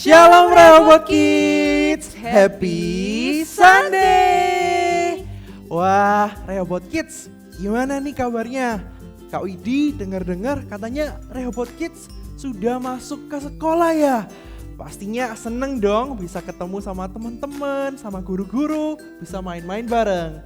Shalom Rehoboth Kids, Happy Sunday. Wah, Rehoboth Kids, gimana nih kabarnya? Kak Widi dengar-dengar katanya Rehoboth Kids sudah masuk ke sekolah ya. Pastinya seneng dong bisa ketemu sama teman-teman, sama guru-guru, bisa main-main bareng.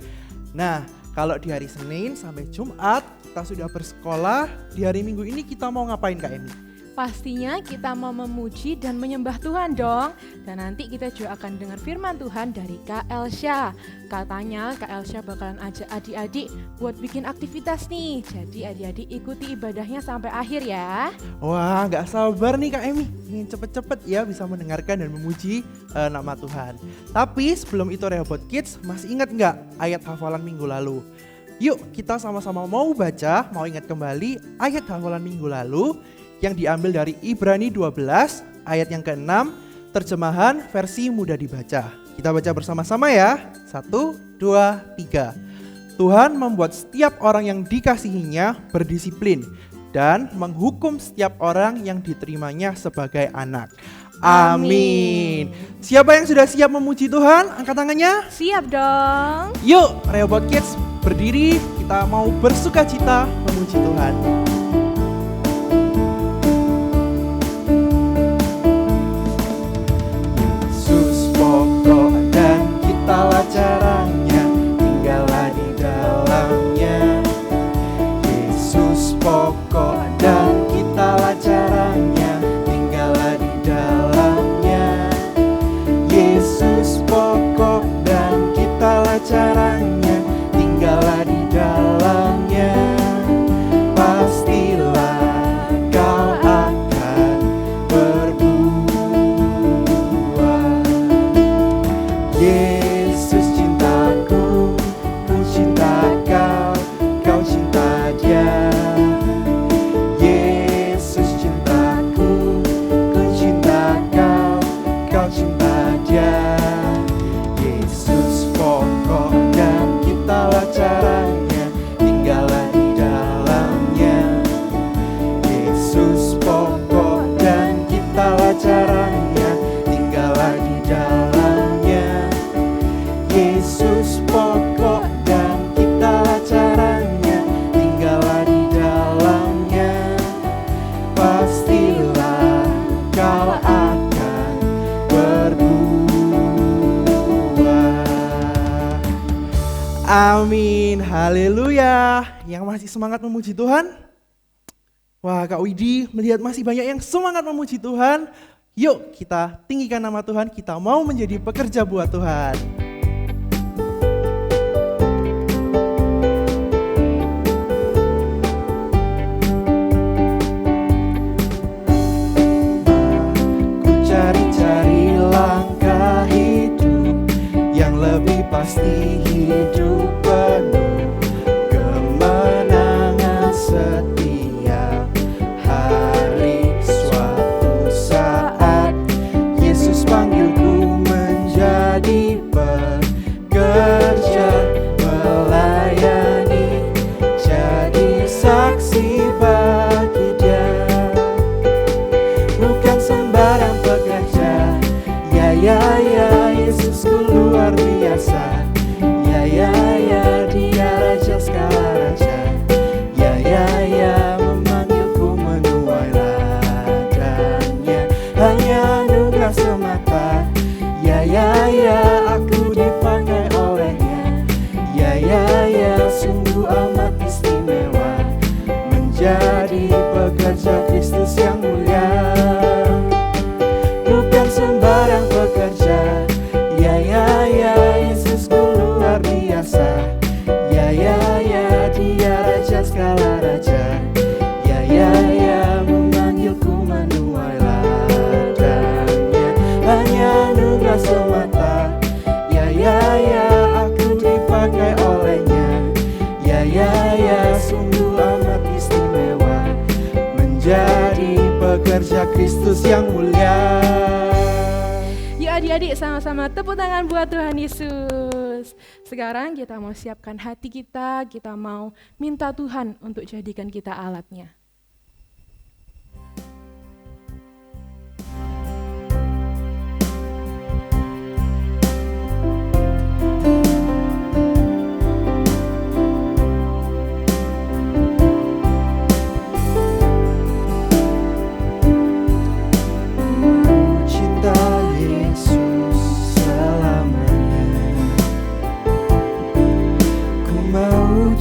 Nah, kalau di hari Senin sampai Jumat kita sudah bersekolah, di hari Minggu ini kita mau ngapain Kak Emi? Pastinya kita mau memuji dan menyembah Tuhan dong. Dan nanti kita juga akan dengar firman Tuhan dari Kak Elsha. Katanya Kak Elsha bakalan ajak adik-adik buat bikin aktivitas nih. Jadi adik-adik ikuti ibadahnya sampai akhir ya. Wah, gak sabar nih Kak Emi, ingin cepet-cepet ya bisa mendengarkan dan memuji nama Tuhan. Tapi sebelum itu Rehoboth Kids, masih ingat gak ayat hafalan minggu lalu? Yuk kita sama-sama mau baca, mau ingat kembali ayat hafalan minggu lalu yang diambil dari Ibrani 12 ayat yang ke-6, terjemahan versi mudah dibaca. Kita baca bersama-sama ya. 1, 2, 3. Tuhan membuat setiap orang yang dikasihinya berdisiplin dan menghukum setiap orang yang diterimanya sebagai anak. Amin. Siapa yang sudah siap memuji Tuhan? Angkat tangannya. Siap dong. Yuk Rehoboth Kids berdiri, kita mau bersukacita memuji Tuhan. Talah caranya, tinggallah di dalamnya. Yesus pokok dan kitalah caranya, tinggallah di dalamnya. Yesus pokok dan kitalah caranya, tinggallah di dalamnya. Pastilah kau akan berbuah. Yesus cintaku, ku cinta kau, kau cinta dia. Yesus cintaku, ku cinta kau, kau cinta dia. Yesus pokok dan kitalah caranya, tinggallah di dalamnya. Yesus pokok dan kitalah caranya, tinggallah di dalamnya. Yesus pokok dan kitalah caranya, tinggallah di dalamnya. Pastilah kau akan berbuah. Amin, haleluya. Yang masih semangat memuji Tuhan? Wah, Kak Widi melihat masih banyak yang semangat memuji Tuhan. Yuk kita tinggikan nama Tuhan, kita mau menjadi pekerja buat Tuhan. Cari-cari langkah hidup yang lebih pasti, hidup penuh kemenangan setiap hari. Suatu saat Yesus panggilku menjadi pekerja, melayani, jadi saksi bagi Dia. Bukan sembarang pekerja, ya Yesusku luar biasa. Ya Dia raja segala raja. Ya memanggilku menuai ladangnya, hanya anugerah semata. Ya aku dipakai olehnya. Ya sungguh amat istimewa menjadi pekerja Kristus yang mulia. Bukan sembarang pekerja, ya Yesusku luar biasa. Ya Dia raja segala raja. Ya memanggilku menuai ladangnya, hanya anugerah semata. Ya aku dipakai olehnya. Ya sungguh amat istimewa menjadi pekerja Kristus yang mulia. Yuk adik-adik sama-sama tepuk tangan buat Tuhan Yesus. Sekarang kita mau siapkan hati kita mau minta Tuhan untuk jadikan kita alatnya.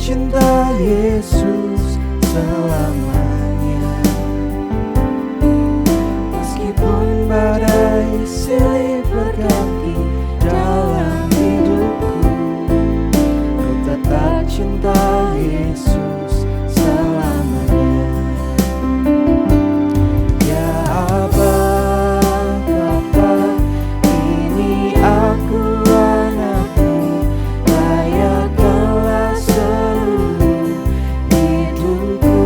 cinta Yesus selamanya. Meskipun badai silih berganti dalam hidupku, ku tetap cinta Yesus selamanya. Ya Aba, Bapa, ini aku anakmu, layakkanlah seluruh hidupku.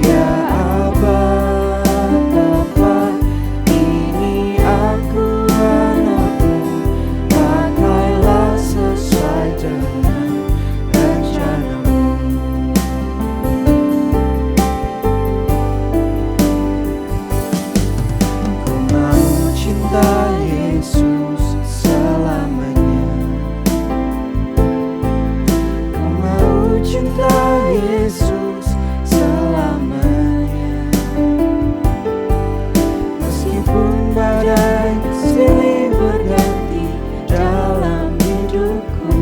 Ya Aba, Bapa, ini aku anakmu, pakailah sesuai dengan rencanamu. Ku mau cinta Yesus selamanya. Ku mau cinta Yesus selamanya. Meskipun badai silih berganti dalam hidupku,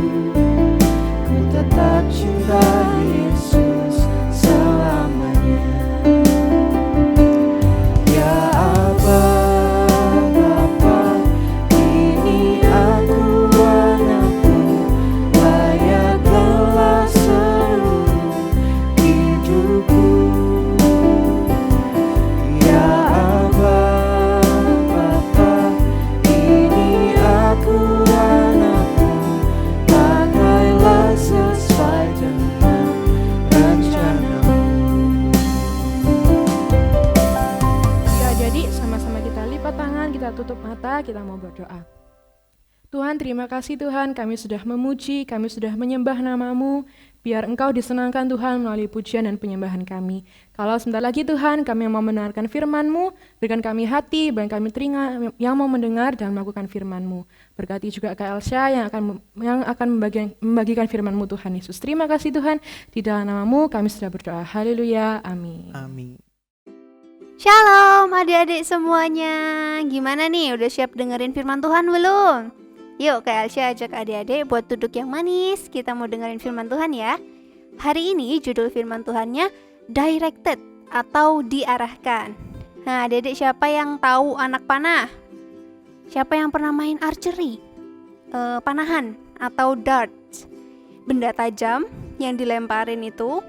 ku tetap cinta Yesus selamanya. Ya Aba, Bapa, ini aku anakmu, layakkanlah seluruh hidupku. Ya Aba, Bapa, ini aku anakmu, pakailah sesuai dengan rencanamu. Ya, jadi sama-sama kita lipat tangan, kita tutup mata, kita mau berdoa. Tuhan, terima kasih Tuhan, kami sudah memuji, kami sudah menyembah nama-Mu, biar Engkau disenangkan Tuhan melalui pujian dan penyembahan kami. Kalau sebentar lagi Tuhan, kami mau mendengarkan firman-Mu, berikan kami hati, berikan kami telinga yang mau mendengar dan melakukan firman-Mu. Berkati juga Kak Elsha yang akan membagikan firman-Mu Tuhan Yesus. Terima kasih Tuhan, di dalam nama-Mu kami sudah berdoa. Haleluya, amin. Amin. Shalom adik-adik semuanya. Gimana nih, udah siap dengerin firman Tuhan belum? Yuk Kak Elsha ajak adik-adik buat duduk yang manis. Kita mau dengerin firman Tuhan ya. Hari ini judul firman Tuhannya Directed atau diarahkan. Nah adik-adik siapa yang tahu anak panah? Siapa yang pernah main archery? Panahan atau darts. Benda tajam yang dilemparin itu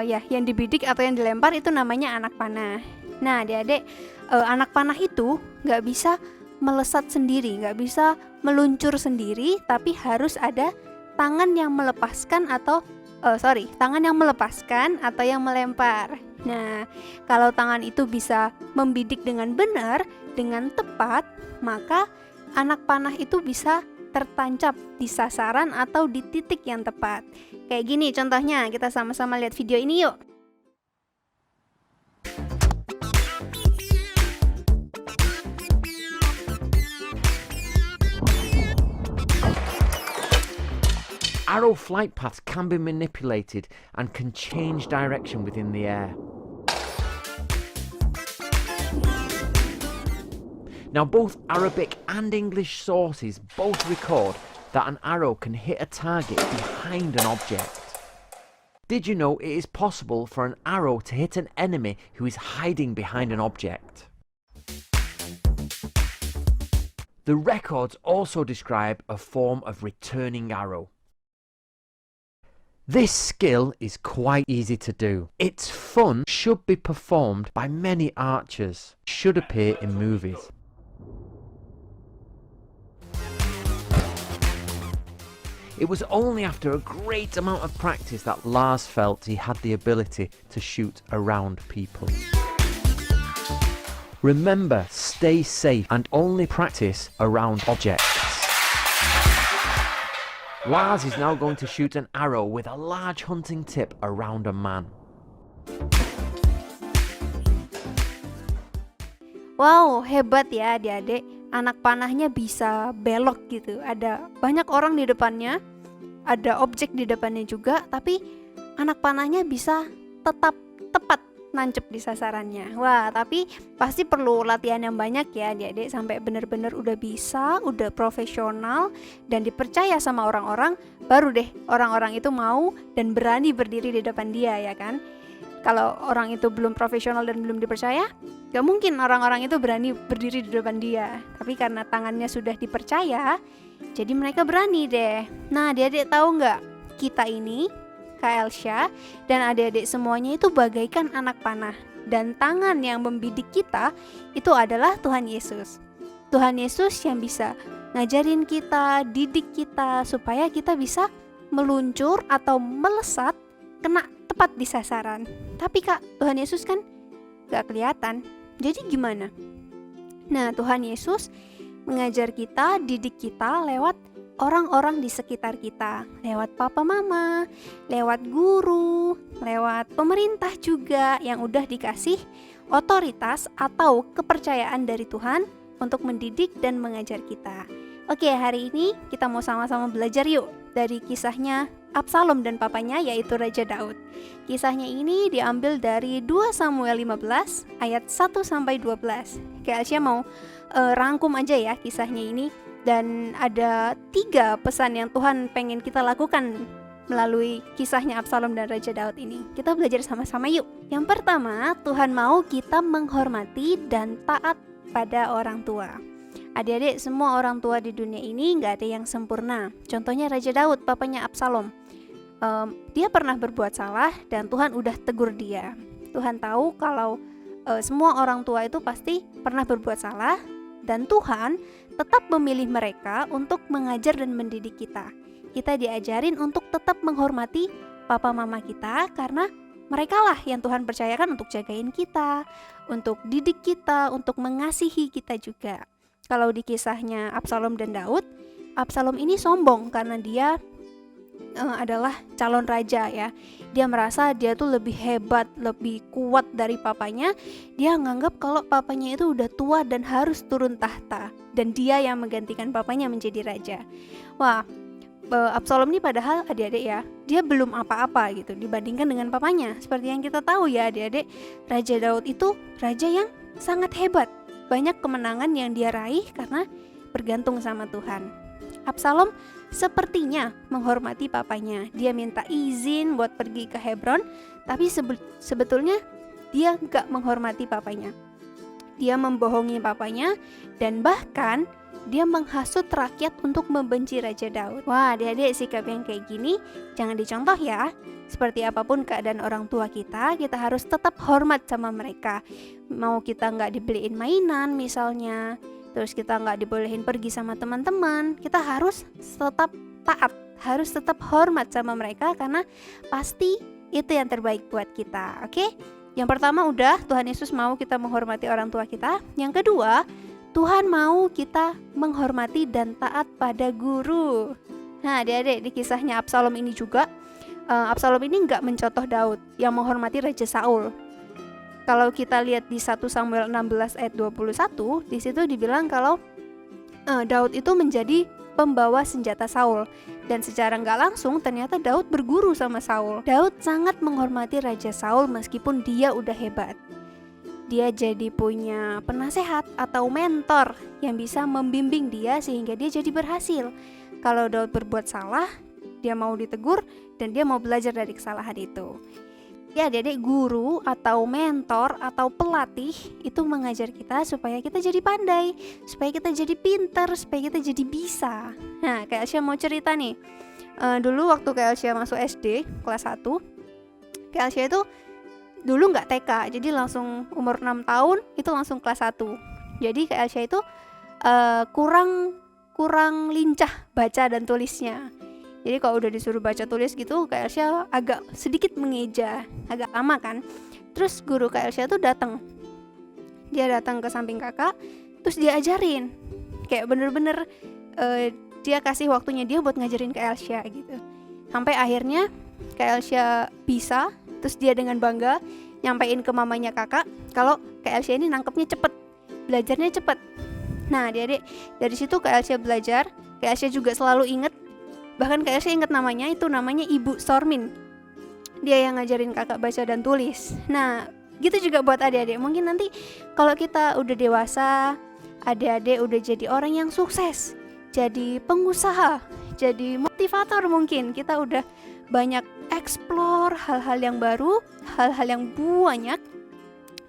yang dibidik atau yang dilempar itu namanya anak panah. Nah adik-adik, anak panah itu gak bisa melesat sendiri, gak bisa meluncur sendiri, tapi harus ada tangan yang melepaskan atau tangan yang melepaskan atau yang melempar. Nah, kalau tangan itu bisa membidik dengan benar, dengan tepat, maka anak panah itu bisa tertancap di sasaran atau di titik yang tepat. Kayak gini contohnya, kita sama-sama lihat video ini yuk. Arrow flight paths can be manipulated and can change direction within the air. Now both Arabic and English sources both record that an arrow can hit a target behind an object. Did you know it is possible for an arrow to hit an enemy who is hiding behind an object? The records also describe a form of returning arrow. This skill is quite easy to do. It's fun, should be performed by many archers, should appear in movies. It was only after a great amount of practice that Lars felt he had the ability to shoot around people. Remember, stay safe and only practice around objects. Lars is now going to shoot an arrow with a large hunting tip around a man. Wow, hebat ya adik-adik. Anak panahnya bisa belok gitu. Ada banyak orang di depannya, ada objek di depannya juga, tapi anak panahnya bisa tetap tepat nancep di sasarannya. Wah, tapi pasti perlu latihan yang banyak ya adik-adik, sampai benar-benar udah bisa, udah profesional dan dipercaya sama orang-orang, baru deh orang-orang itu mau dan berani berdiri di depan dia, ya kan. Kalau orang itu belum profesional dan belum dipercaya, gak mungkin orang-orang itu berani berdiri di depan dia. Tapi karena tangannya sudah dipercaya, jadi mereka berani deh. Nah, adik-adik tahu nggak, kita ini Kak Elsha dan adik-adik semuanya itu bagaikan anak panah, dan tangan yang membidik kita itu adalah Tuhan Yesus. Tuhan Yesus yang bisa ngajarin kita, didik kita supaya kita bisa meluncur atau melesat kena tepat di sasaran. Tapi Kak, Tuhan Yesus kan gak kelihatan. Jadi gimana? Nah, Tuhan Yesus mengajar kita, didik kita lewat orang-orang di sekitar kita, lewat papa mama, lewat guru, lewat pemerintah juga yang udah dikasih otoritas atau kepercayaan dari Tuhan untuk mendidik dan mengajar kita. Oke, hari ini kita mau sama-sama belajar yuk dari kisahnya Absalom dan papanya, yaitu Raja Daud. Kisahnya ini diambil dari 2 Samuel 15 ayat 1-12. Kak Elsha mau rangkum aja ya kisahnya ini. Dan ada 3 pesan yang Tuhan pengen kita lakukan melalui kisahnya Absalom dan Raja Daud ini. Kita belajar sama-sama yuk. Yang pertama, Tuhan mau kita menghormati dan taat pada orang tua. Adik-adik, semua orang tua di dunia ini gak ada yang sempurna. Contohnya Raja Daud, papanya Absalom. Dia pernah berbuat salah dan Tuhan udah tegur dia. Tuhan tahu kalau semua orang tua itu pasti pernah berbuat salah, dan Tuhan tetap memilih mereka untuk mengajar dan mendidik kita. Kita diajarin untuk tetap menghormati papa mama kita, karena mereka lah yang Tuhan percayakan untuk jagain kita, untuk didik kita, untuk mengasihi kita juga. Kalau di kisahnya Absalom dan Daud, Absalom ini sombong karena dia adalah calon raja ya. Dia merasa dia tuh lebih hebat, lebih kuat dari papanya. Dia nganggap kalau papanya itu udah tua dan harus turun tahta, dan dia yang menggantikan papanya menjadi raja. Wah, Absalom ini padahal adik-adik ya, dia belum apa-apa gitu dibandingkan dengan papanya. Seperti yang kita tahu ya adik-adik, Raja Daud itu raja yang sangat hebat. Banyak kemenangan yang dia raih karena bergantung sama Tuhan. Absalom sepertinya menghormati papanya. Dia minta izin buat pergi ke Hebron, tapi sebetulnya dia gak menghormati papanya. Dia membohongi papanya, dan bahkan dia menghasut rakyat untuk membenci Raja Daud. Wah, adik-adik, sikap yang kayak gini jangan dicontoh ya. Seperti apapun keadaan orang tua kita harus tetap hormat sama mereka. Mau kita gak dibeliin mainan misalnya, terus kita nggak dibolehin pergi sama teman-teman, kita harus tetap taat, harus tetap hormat sama mereka, karena pasti itu yang terbaik buat kita. Oke? Yang pertama udah, Tuhan Yesus mau kita menghormati orang tua kita. Yang kedua, Tuhan mau kita menghormati dan taat pada guru. Nah, adik-adik, di kisahnya Absalom ini juga, Absalom ini nggak mencontoh Daud yang menghormati Raja Saul. Kalau kita lihat di 1 Samuel 16 ayat 21, di situ dibilang kalau Daud itu menjadi pembawa senjata Saul, dan secara nggak langsung ternyata Daud berguru sama Saul. Daud sangat menghormati Raja Saul meskipun dia udah hebat. Dia jadi punya penasehat atau mentor yang bisa membimbing dia sehingga dia jadi berhasil. Kalau Daud berbuat salah, dia mau ditegur dan dia mau belajar dari kesalahan itu. Ya, adik-adik, guru atau mentor atau pelatih itu mengajar kita supaya kita jadi pandai, supaya kita jadi pintar, supaya kita jadi bisa. Nah, Kak Elsha mau cerita nih. Dulu waktu Kak Elsha masuk SD kelas 1, Kak Elsha itu dulu nggak TK, jadi langsung umur 6 tahun itu langsung kelas 1. Jadi Kak Elsha itu kurang lincah baca dan tulisnya. Jadi kalau udah disuruh baca tulis gitu, Kak Elsha agak sedikit mengeja, agak lama kan. Terus guru Kak Elsha tuh datang. Dia datang ke samping kakak, terus dia ajarin. Kayak bener-bener dia kasih waktunya dia buat ngajarin Kak Elsha gitu. Sampai akhirnya Kak Elsha bisa, terus dia dengan bangga nyampein ke mamanya kakak kalau Kak Elsha ini nangkepnya cepet, belajarnya cepet. Nah, adik-adik, dari situ Kak Elsha belajar. Kak Elsha juga selalu inget, bahkan Kak Elsha inget namanya, itu namanya Ibu Sormin. Dia yang ngajarin kakak baca dan tulis. Nah, Gitu juga buat adik-adik. Mungkin nanti kalau kita udah dewasa, adik-adik udah jadi orang yang sukses, jadi pengusaha, jadi motivator, mungkin kita udah banyak explore hal-hal yang baru, hal-hal yang banyak,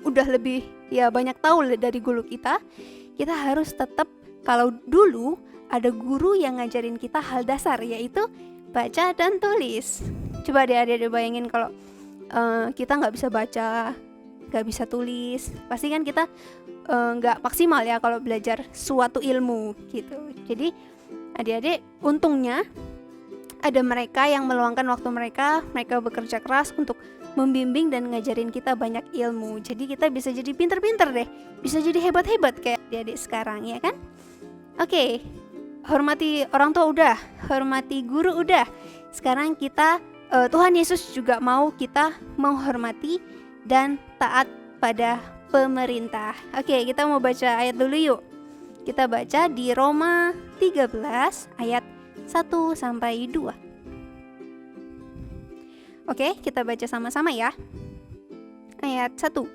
udah lebih ya banyak tahu dari guru kita. Kita harus tetap, kalau dulu ada guru yang ngajarin kita hal dasar, yaitu baca dan tulis. Coba adik-adik bayangin kalau kita nggak bisa baca, nggak bisa tulis, pasti kan kita nggak maksimal ya kalau belajar suatu ilmu gitu. Jadi adik-adik, untungnya ada mereka yang meluangkan waktu mereka bekerja keras untuk membimbing dan ngajarin kita banyak ilmu. Jadi kita bisa jadi pinter-pinter deh, bisa jadi hebat-hebat kayak adik-adik sekarang, ya kan? Oke, hormati orang tua udah, hormati guru udah. Sekarang kita Tuhan Yesus juga mau kita menghormati dan taat pada pemerintah. Oke, kita mau baca ayat dulu yuk. Kita baca di Roma 13 ayat 1 sampai 2. Oke, kita baca sama-sama ya. Ayat 1.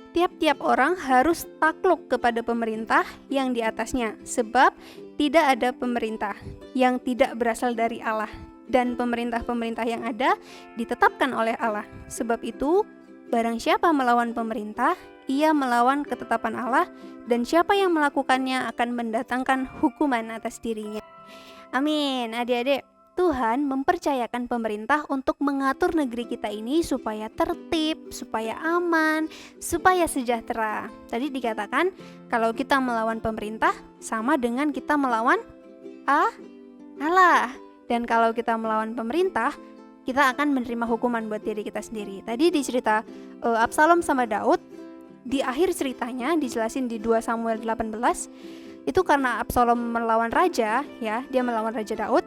Tiap-tiap orang harus takluk kepada pemerintah yang di atasnya, sebab tidak ada pemerintah yang tidak berasal dari Allah, dan pemerintah-pemerintah yang ada ditetapkan oleh Allah. Sebab itu, barang siapa melawan pemerintah, ia melawan ketetapan Allah, dan siapa yang melakukannya akan mendatangkan hukuman atas dirinya. Amin. Adik-adik, Tuhan mempercayakan pemerintah untuk mengatur negeri kita ini supaya tertib, supaya aman, supaya sejahtera. Tadi dikatakan kalau kita melawan pemerintah sama dengan kita melawan Allah. Dan kalau kita melawan pemerintah, kita akan menerima hukuman buat diri kita sendiri. Tadi di cerita Absalom sama Daud, di akhir ceritanya dijelasin di 2 Samuel 18, itu karena Absalom melawan raja, ya, dia melawan Raja Daud,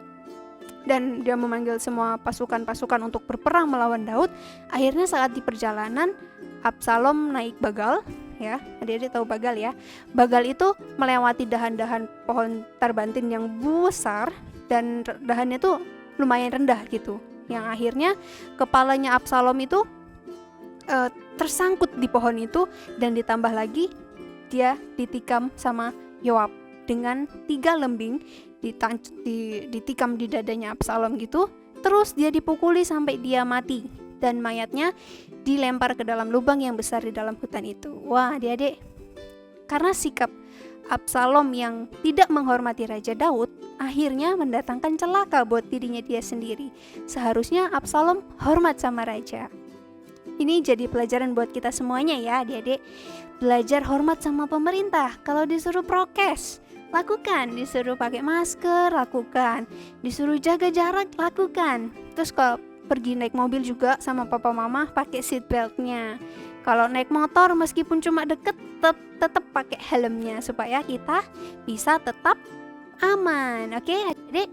dan dia memanggil semua pasukan-pasukan untuk berperang melawan Daud. Akhirnya saat di perjalanan Absalom naik bagal, ya, adik-adik tahu bagal ya. Bagal itu melewati dahan-dahan pohon tarbantin yang besar, dan dahannya tuh lumayan rendah gitu, yang akhirnya kepalanya Absalom itu tersangkut di pohon itu, dan ditambah lagi dia ditikam sama Yoab dengan 3 lembing, ditikam di dadanya Absalom gitu. Terus dia dipukuli sampai dia mati, dan mayatnya dilempar ke dalam lubang yang besar di dalam hutan itu. Wah, adik-adik, karena sikap Absalom yang tidak menghormati Raja Daud, akhirnya mendatangkan celaka buat dirinya dia sendiri. Seharusnya Absalom hormat sama raja. Ini jadi pelajaran buat kita semuanya ya, adik-adik. Belajar hormat sama pemerintah. Kalau disuruh prokes, lakukan. Disuruh pakai masker, lakukan. Disuruh jaga jarak, lakukan. Terus kalau pergi naik mobil juga sama papa mama, pakai seat beltnya. Kalau naik motor meskipun cuma deket, tetap pakai helmnya supaya kita bisa tetap aman. Oke, adik-adik,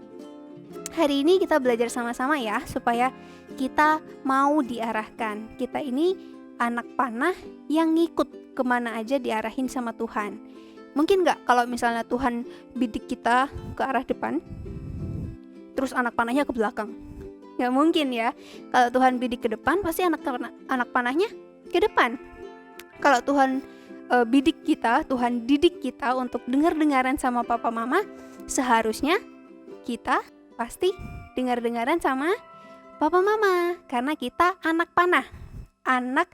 hari ini kita belajar sama-sama ya, supaya kita mau diarahkan. Kita ini anak panah yang ngikut kemana aja diarahin sama Tuhan. Mungkin gak kalau misalnya Tuhan bidik kita ke arah depan, terus anak panahnya ke belakang? Gak mungkin ya. Kalau Tuhan bidik ke depan, pasti anak panahnya ke depan. Kalau Tuhan bidik kita, Tuhan didik kita untuk dengar-dengaran sama papa mama, seharusnya kita pasti dengar-dengaran sama papa mama, karena kita anak panah, anak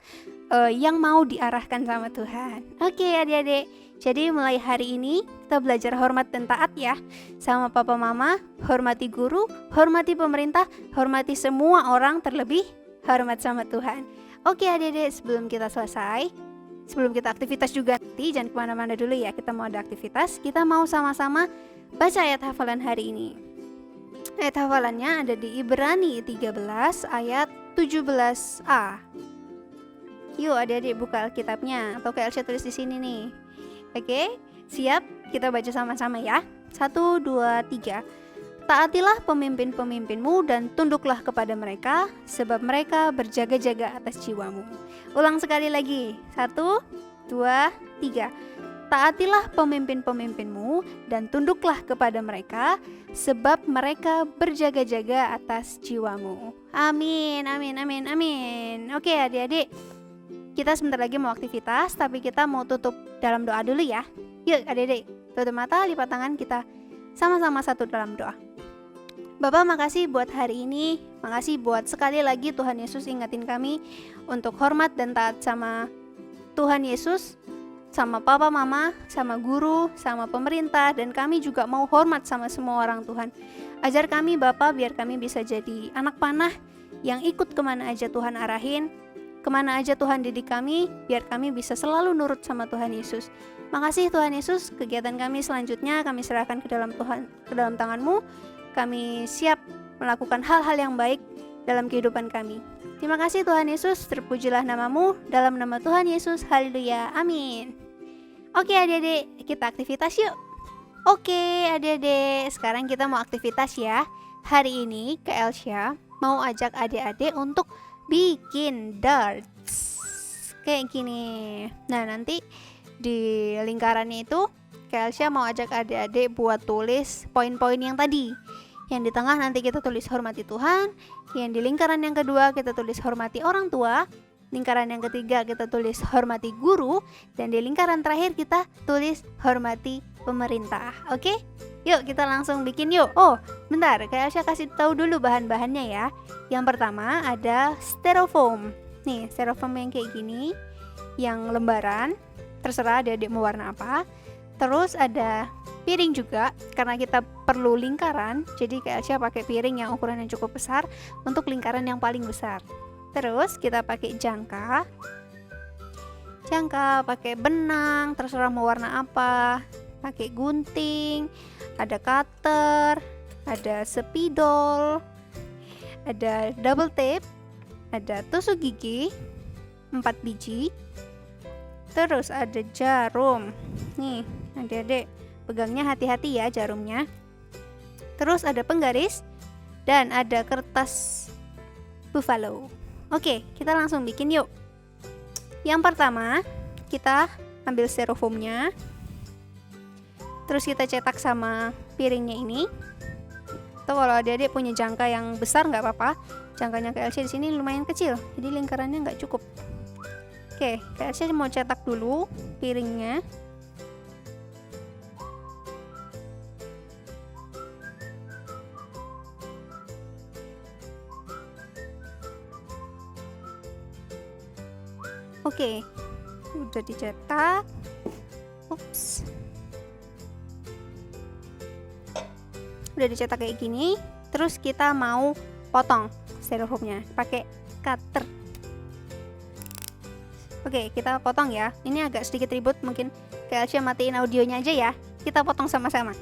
yang mau diarahkan sama Tuhan. Oke adik-adik, jadi mulai hari ini kita belajar hormat dan taat ya sama papa mama, hormati guru, hormati pemerintah, hormati semua orang, terlebih hormat sama Tuhan. Oke adik-adik, sebelum kita selesai, sebelum kita aktivitas juga nanti, jangan kemana-mana dulu ya, kita mau ada aktivitas. Kita mau sama-sama baca ayat hafalan hari ini. Ayat hafalannya ada di Ibrani 13 ayat 17a. Yuk adik-adik buka Alkitabnya, atau kayak Elsa tulis di sini nih. Oke, siap? Kita baca sama-sama ya. 1, 2, 3. Taatilah pemimpin-pemimpinmu dan tunduklah kepada mereka, sebab mereka berjaga-jaga atas jiwamu. Ulang sekali lagi. 1, 2, 3. Taatilah pemimpin-pemimpinmu dan tunduklah kepada mereka, sebab mereka berjaga-jaga atas jiwamu. Amin, amin, amin, amin. Oke adik-adik, Kita sebentar lagi mau aktivitas, tapi kita mau tutup dalam doa dulu ya. Yuk adik-adik, tutup mata, lipat tangan, kita sama-sama satu dalam doa. Bapak, makasih buat hari ini, makasih buat sekali lagi Tuhan Yesus ingatin kami untuk hormat dan taat sama Tuhan Yesus, sama papa mama, sama guru, sama pemerintah, dan kami juga mau hormat sama semua orang Tuhan. Ajar kami Bapak biar kami bisa jadi anak panah yang ikut kemana aja Tuhan arahin, kemana aja Tuhan didik kami, biar kami bisa selalu nurut sama Tuhan Yesus. Makasih Tuhan Yesus, kegiatan kami selanjutnya kami serahkan ke dalam Tuhan, ke dalam tangan-Mu. Kami siap melakukan hal-hal yang baik dalam kehidupan kami. Terima kasih Tuhan Yesus, terpujilah nama-Mu, dalam nama Tuhan Yesus, haleluya, amin. Oke adik-adik, kita aktivitas yuk. Oke adik-adik, sekarang kita mau aktivitas ya. Hari ini Kak Elsha mau ajak adik-adik untuk bikin darts kayak gini. Nah nanti di lingkarannya itu Kak Elsha mau ajak adik-adik buat tulis poin-poin yang tadi. Yang di tengah nanti kita tulis hormati Tuhan, yang di lingkaran yang kedua kita tulis hormati orang tua, lingkaran yang ketiga kita tulis hormati guru, dan di lingkaran terakhir kita tulis hormati pemerintah. Oke? Yuk kita langsung bikin yuk. Oh, bentar, Kak Elsha kasih tahu dulu bahan-bahannya ya. Yang pertama ada styrofoam. Nih, styrofoam yang kayak gini, yang lembaran, terserah adik-adik mau warna apa. Terus ada piring juga, karena kita perlu lingkaran, jadi Kak Elsha pakai piring yang ukurannya cukup besar untuk lingkaran yang paling besar. Terus kita pakai jangka, pakai benang, terserah mau warna apa, pakai gunting, ada cutter, ada spidol, ada double tape, ada tusuk gigi 4 biji, terus ada jarum. Nih adik-adik, pegangnya hati-hati ya jarumnya. Terus ada penggaris dan ada kertas buffalo. Oke, kita langsung bikin yuk. Yang pertama, kita ambil styrofoamnya. Terus kita cetak sama piringnya ini. Atau kalau adik-adik punya jangka yang besar nggak apa-apa. Jangkanya Kak Elsha di sini lumayan kecil, jadi lingkarannya nggak cukup. Oke, Kak Elsha mau cetak dulu piringnya. Oke, udah dicetak. Ups. Udah dicetak kayak gini. Terus kita mau potong styrofoamnya pakai cutter. Oke, kita potong ya. Ini agak sedikit ribut, mungkin Kak Elsha matiin audionya aja ya. Kita potong sama-sama.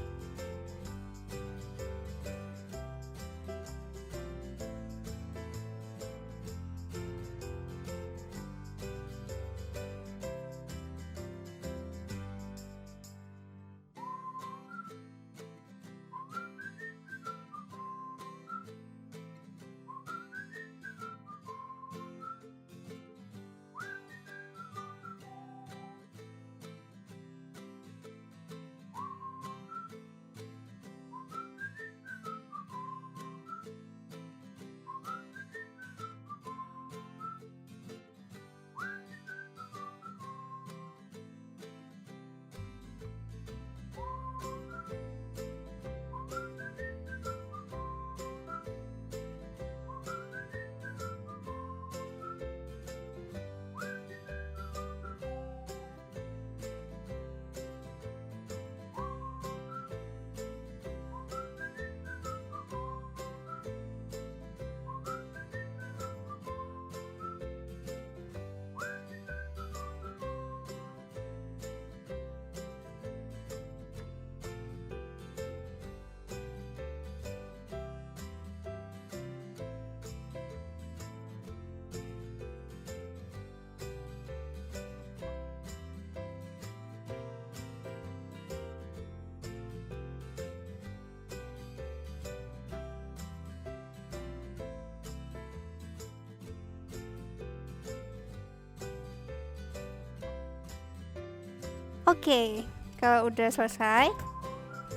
Oke, kalau udah selesai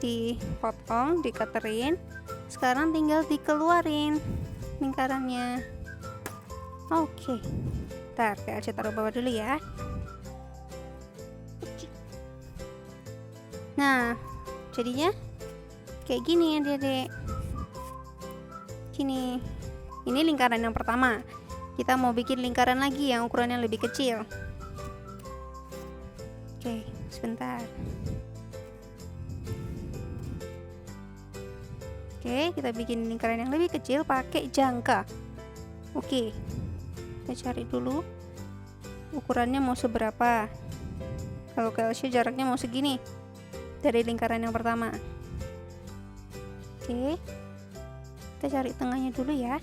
dipotong, diketerin, sekarang tinggal dikeluarin lingkarannya. Oke, Bentar, Kak Elsa taruh bawah dulu ya. Nah, jadinya kayak gini adik-adik. Gini. Ini lingkaran yang pertama. Kita mau bikin lingkaran lagi yang ukurannya lebih kecil. Oke, sebentar. Oke, kita bikin lingkaran yang lebih kecil pakai jangka. Oke, kita cari dulu ukurannya mau seberapa. Kalau Kak Elsa jaraknya mau segini dari lingkaran yang pertama. Oke, kita cari tengahnya dulu ya.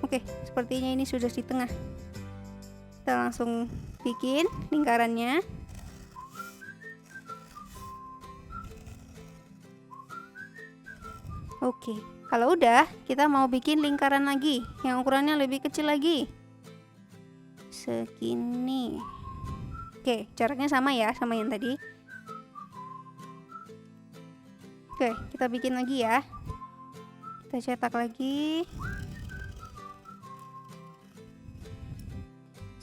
Oke, sepertinya ini sudah di tengah. Kita langsung bikin lingkarannya. Oke, kalau udah, kita mau bikin lingkaran lagi yang ukurannya lebih kecil lagi. Segini. Oke, jaraknya sama ya, sama yang tadi. Oke, kita bikin lagi ya. Kita cetak lagi.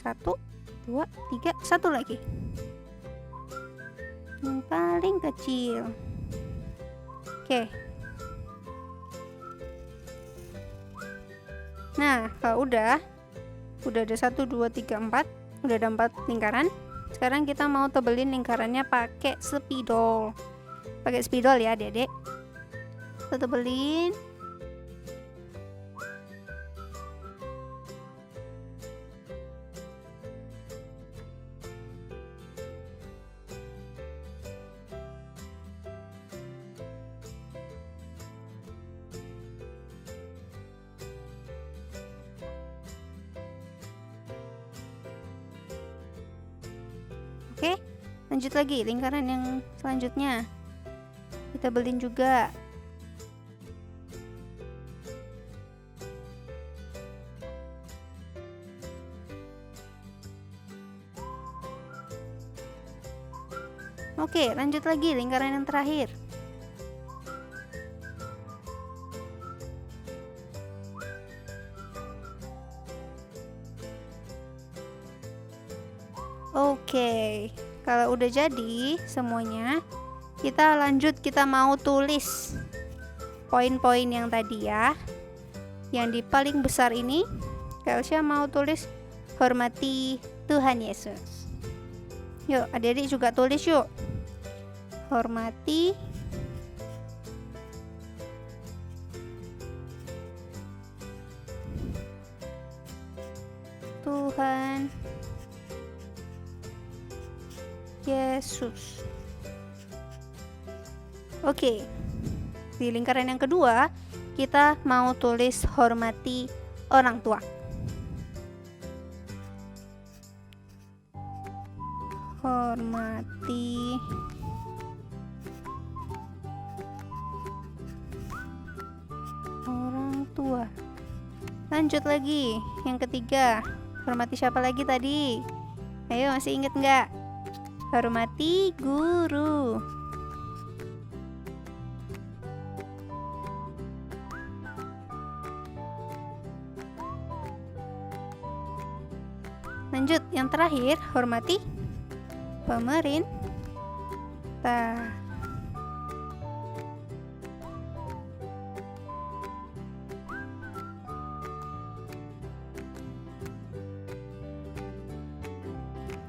1, 2, 3, 1 lagi. Yang paling kecil. Oke. Nah, kalau udah ada 1, 2, 3, 4. Udah ada 4 lingkaran. Sekarang kita mau tebelin lingkarannya pakai spidol. Pakai spidol ya, Dedek. Kita tebelin. Oke, lanjut lagi lingkaran yang selanjutnya. Kita belin juga. Oke, lanjut lagi lingkaran yang terakhir. Oke, kalau udah jadi semuanya, kita lanjut, kita mau tulis poin-poin yang tadi ya. Yang di paling besar ini, Kak Elsa mau tulis hormati Tuhan Yesus. Yuk, adik-adik juga tulis yuk. Hormati Tuhan Yesus. Oke, di lingkaran yang kedua kita mau tulis hormati orang tua. Hormati orang tua. Lanjut lagi yang ketiga, hormati siapa lagi tadi? Ayo, masih inget nggak? Hormati guru. Lanjut, yang terakhir, hormati pemerintah.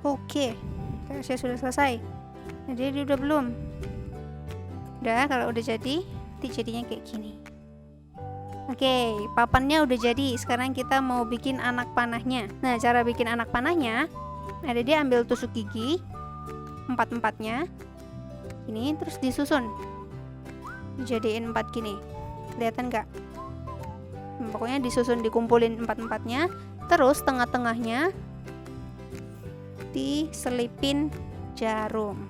Oke, saya sudah selesai. Jadi udah belum? Udah, kalau udah jadi, nanti jadinya kayak gini. Oke, papannya udah jadi. Sekarang kita mau bikin anak panahnya. Nah, cara bikin anak panahnya, ada dia ambil tusuk gigi, empat-empatnya, ini terus disusun, dijadiin 4 gini. Kelihatan nggak? Pokoknya disusun, dikumpulin empat-empatnya, terus tengah-tengahnya diselipin jarum.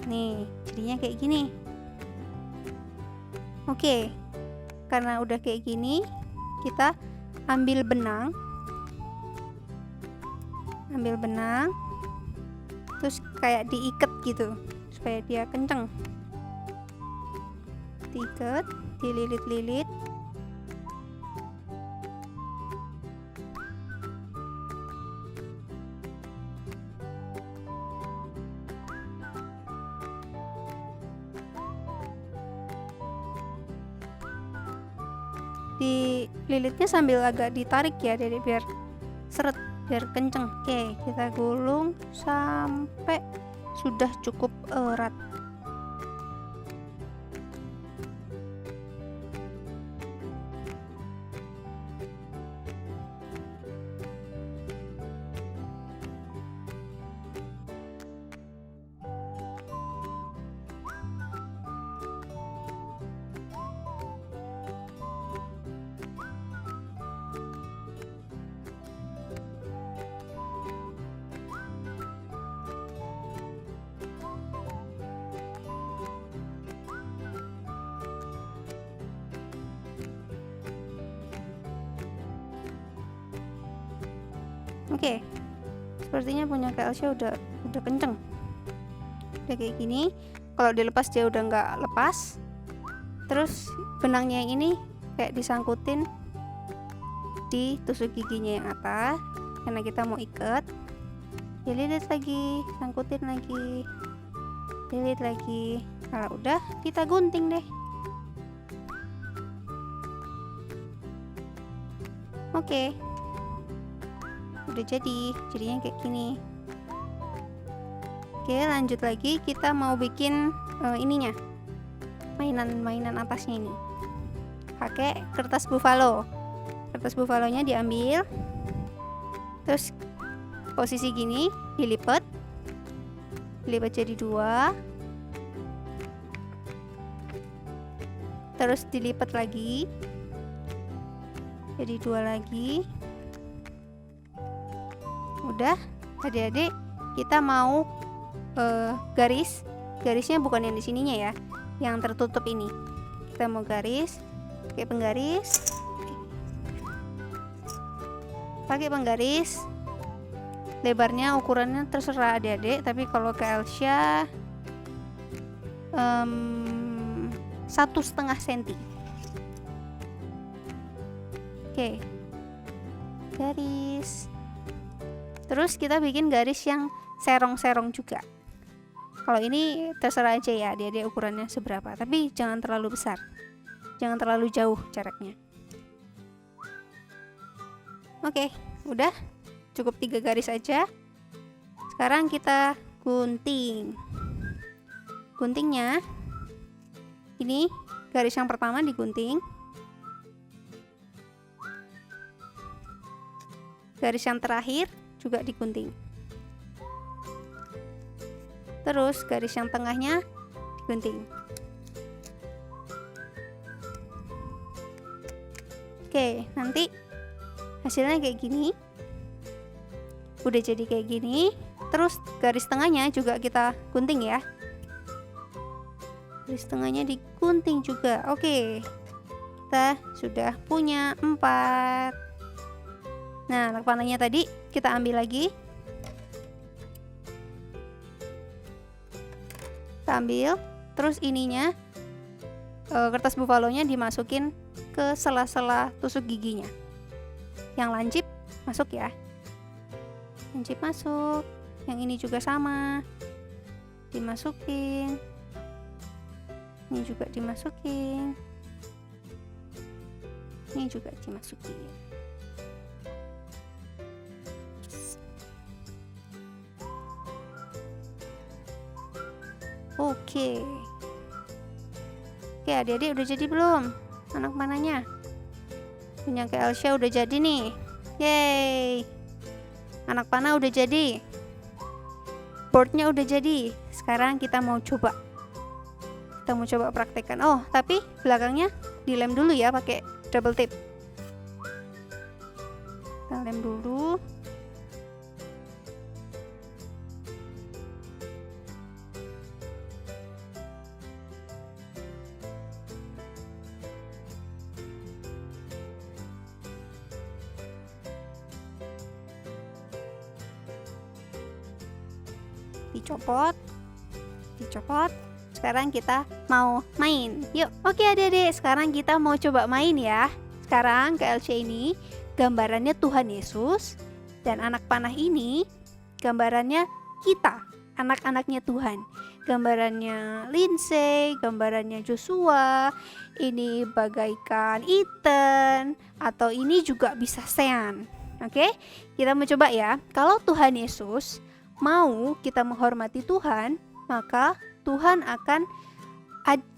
Nih, jadinya kayak gini. Oke, karena udah kayak gini, kita ambil benang, terus kayak diikat gitu supaya dia kenceng. diikat, dililit-lilit. Dililitnya sambil agak ditarik ya, jadi biar seret, biar kenceng. Oke, kita gulung sampai sudah cukup erat. Oke, sepertinya punya Kak Elsa udah kenceng, udah kayak gini. Kalau dilepas dia udah nggak lepas. Terus benangnya yang ini kayak disangkutin di tusuk giginya yang atas, karena kita mau ikat. Lilit lagi, sangkutin lagi, lilit lagi. Kalau udah, kita gunting deh. Oke, udah jadinya kayak gini. Oke, lanjut lagi, kita mau bikin ininya, mainan atasnya ini. Pakai kertas buffalo. Kertas buffalonya diambil, terus posisi gini, dilipat jadi 2, terus dilipat lagi jadi 2 lagi. Udah, adik-adik, kita mau garisnya bukan yang di sininya ya, yang tertutup ini. Kita mau garis, pakai penggaris. Lebarnya ukurannya terserah adik-adik, tapi kalau ke Elsa 1,5 cm. Oke, garis. Terus kita bikin garis yang serong-serong juga. Kalau ini terserah aja ya adik-adik ukurannya seberapa, tapi jangan terlalu besar, jangan terlalu jauh jaraknya. Oke, udah cukup 3 garis aja. Sekarang kita gunting. Guntingnya ini, garis yang pertama digunting, garis yang terakhir juga digunting, terus garis yang tengahnya digunting. Oke, nanti hasilnya kayak gini. Udah jadi kayak gini. Terus garis tengahnya juga kita gunting ya, garis tengahnya digunting juga. Oke, kita sudah punya 4. Nah, anak panahnya tadi kita ambil lagi, kita ambil, terus ininya kertas buffalonya dimasukin ke sela-sela tusuk giginya. Yang lancip masuk ya, lancip masuk. Yang ini juga sama, dimasukin. Ini juga dimasukin, ini juga dimasukin. Oke, adik-adik udah jadi belum? Anak mananya? Punya Kak Elsa udah jadi nih. Yeay, anak panah udah jadi, boardnya udah jadi. Sekarang kita mau coba praktekkan. Oh, tapi belakangnya dilem dulu ya pakai double tape. Kita lem dulu. Dicopot sekarang kita mau main. Yuk, oke adik-adik, sekarang kita mau coba main ya. Sekarang KLC ini gambarannya Tuhan Yesus, dan anak panah ini gambarannya kita, anak-anaknya Tuhan. Gambarannya Lindsay, gambarannya Joshua, ini bagaikan Ethan, atau ini juga bisa Sean. Oke, kita mau coba ya. Kalau Tuhan Yesus mau kita menghormati Tuhan, maka Tuhan akan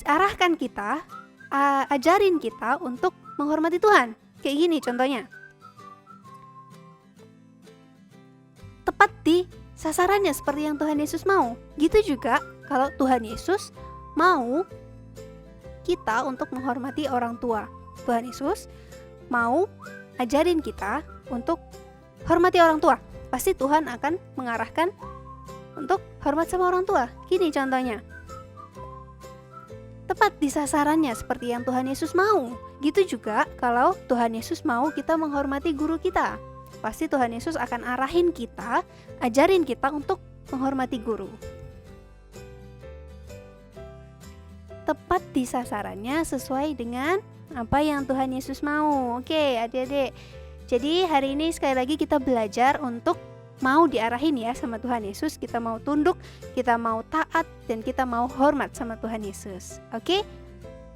arahkan kita, ajarin kita untuk menghormati Tuhan. Kayak gini contohnya. Tepat di sasarannya seperti yang Tuhan Yesus mau. Gitu juga kalau Tuhan Yesus mau kita untuk menghormati orang tua. Tuhan Yesus mau ajarin kita untuk hormati orang tua. Pasti Tuhan akan mengarahkan untuk hormat sama orang tua. Gini contohnya. Tepat di sasarannya seperti yang Tuhan Yesus mau. Gitu juga kalau Tuhan Yesus mau kita menghormati guru kita. Pasti Tuhan Yesus akan arahin kita, ajarin kita untuk menghormati guru. Tepat di sasarannya sesuai dengan apa yang Tuhan Yesus mau. Oke, adik-adik. Jadi hari ini sekali lagi kita belajar untuk mau diarahin ya sama Tuhan Yesus. Kita mau tunduk, kita mau taat, dan kita mau hormat sama Tuhan Yesus. Oke?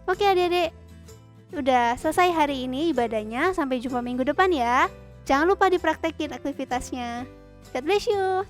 Oke adik-adik. Udah selesai hari ini ibadahnya. Sampai jumpa minggu depan ya. Jangan lupa dipraktekin aktivitasnya. God bless you.